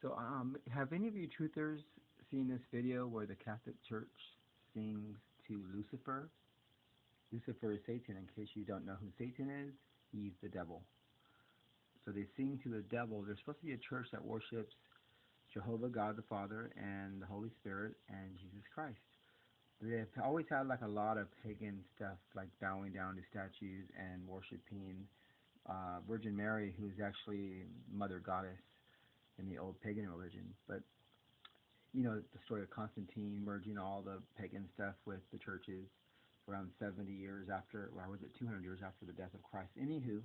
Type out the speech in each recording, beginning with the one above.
So, have any of you truthers seen this video where the Catholic Church sings to Lucifer? Lucifer is Satan. In case you don't know who Satan is, he's the devil. So they sing to the devil. There's supposed to be a church that worships Jehovah God the Father and the Holy Spirit and Jesus Christ. They've always had like a lot of pagan stuff, like bowing down to statues and worshiping Virgin Mary, who is actually Mother Goddess in the old pagan religion. But you know the story of Constantine merging all the pagan stuff with the churches around 70 years after, or was it 200 years after the death of Christ? Anywho,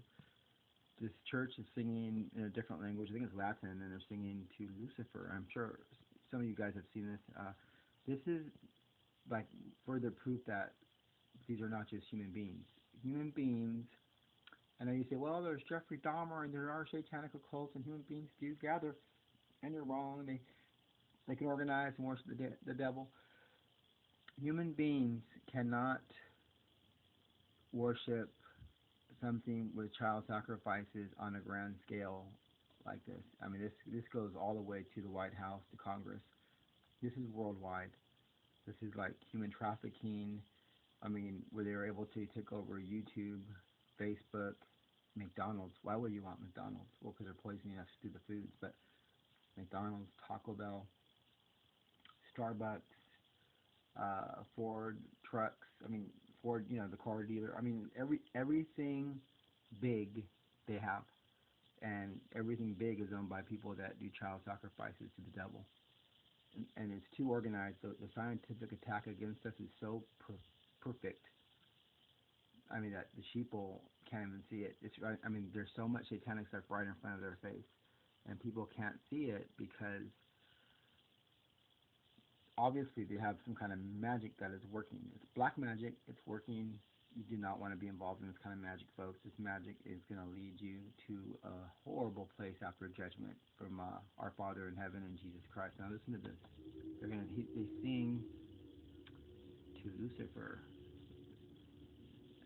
this church is singing in a different language. I think it's Latin, and they're singing to Lucifer. I'm sure some of you guys have seen this. This is like further proof that these are not just human beings. Human beings, I know you say, well, there's Jeffrey Dahmer and there are satanic occults and human beings do gather, and you're wrong. They can organize and worship the devil. Human beings cannot worship something with child sacrifices on a grand scale like this. I mean, this goes all the way to the White House, to Congress. This is worldwide. This is like human trafficking. I mean, where they were able to take over YouTube, Facebook, McDonald's. Why would you want McDonald's? Well, because they're poisoning us through the foods. But McDonald's, Taco Bell, Starbucks, Ford trucks. I mean, Ford, you know, the car dealer. I mean, everything big they have, and everything big is owned by people that do child sacrifices to the devil. And it's too organized. So the scientific attack against us is so perfect. I mean, that the sheeple can't even see it. It's right. I mean, there's so much satanic stuff right in front of their face, and people can't see it because obviously they have some kind of magic that is working. It's black magic. It's working. You do not want to be involved in this kind of magic, folks. This magic is going to lead you to a horrible place after judgment from our Father in heaven and Jesus Christ. Now listen to this. They sing to Lucifer.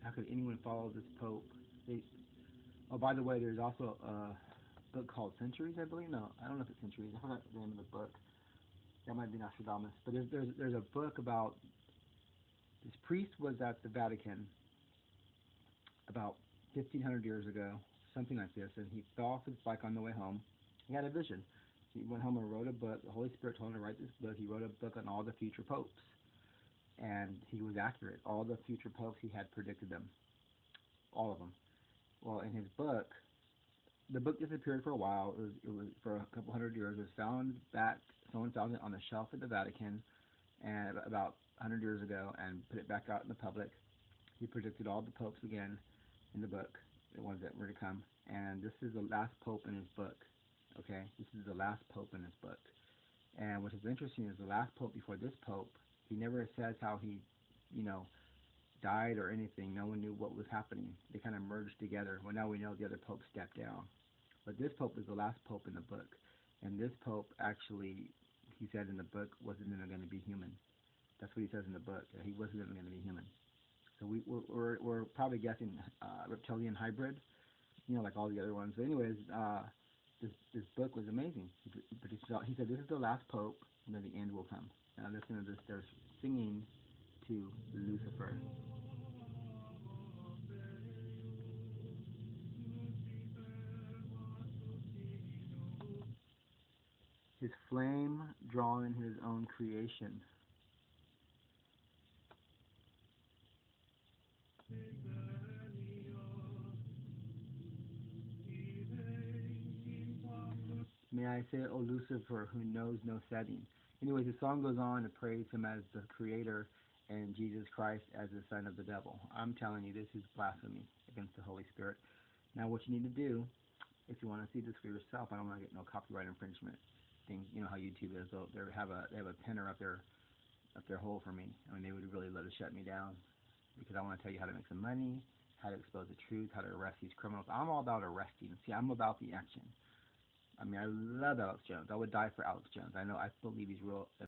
How could anyone follow this Pope? Oh, by the way, there's also a book called Centuries, I believe. No, I don't know if it's Centuries. I forgot the name of the book. That might be Nostradamus. But there's a book about this priest was at the Vatican about 1,500 years ago, something like this, and he fell off his bike on the way home. He had a vision. He went home and wrote a book. The Holy Spirit told him to write this book. He wrote a book on all the future popes, and he was accurate. All the future popes, he had predicted them, all of them. Well, in his book, the book disappeared for a while. It was for a couple hundred years. It was found back. Someone found it on the shelf at the Vatican, and about 100 years ago, and put it back out in the public. He predicted all the popes again in the book, the ones that were to come. And this is the last pope in his book. Okay, this is the last pope in his book. And what is interesting is the last pope before this pope, he never says how he, died or anything. No one knew what was happening. They kind of merged together. Well, now we know the other pope stepped down. But this pope is the last pope in the book. And this pope actually, he said in the book, wasn't even going to be human. That's what he says in the book. He wasn't even going to be human. So we're probably guessing reptilian hybrid, like all the other ones. But anyways, this book was amazing. He said this is the last pope, and then the end will come. Now listen to this. They're singing to Lucifer. His flame drawing his own creation. May I say, O Lucifer, who knows no setting. Anyways, the song goes on to praise him as the creator and Jesus Christ as the son of the devil. I'm telling you, this is blasphemy against the Holy Spirit. Now, what you need to do, if you want to see this for yourself, I don't want to get no copyright infringement thing. You know how YouTube is. They have a pinner up their hole for me. I mean, they would really love to shut me down because I want to tell you how to make some money, how to expose the truth, how to arrest these criminals. I'm all about arresting. See, I'm about the action. I mean, I love Alex Jones. I would die for Alex Jones. I believe he's real.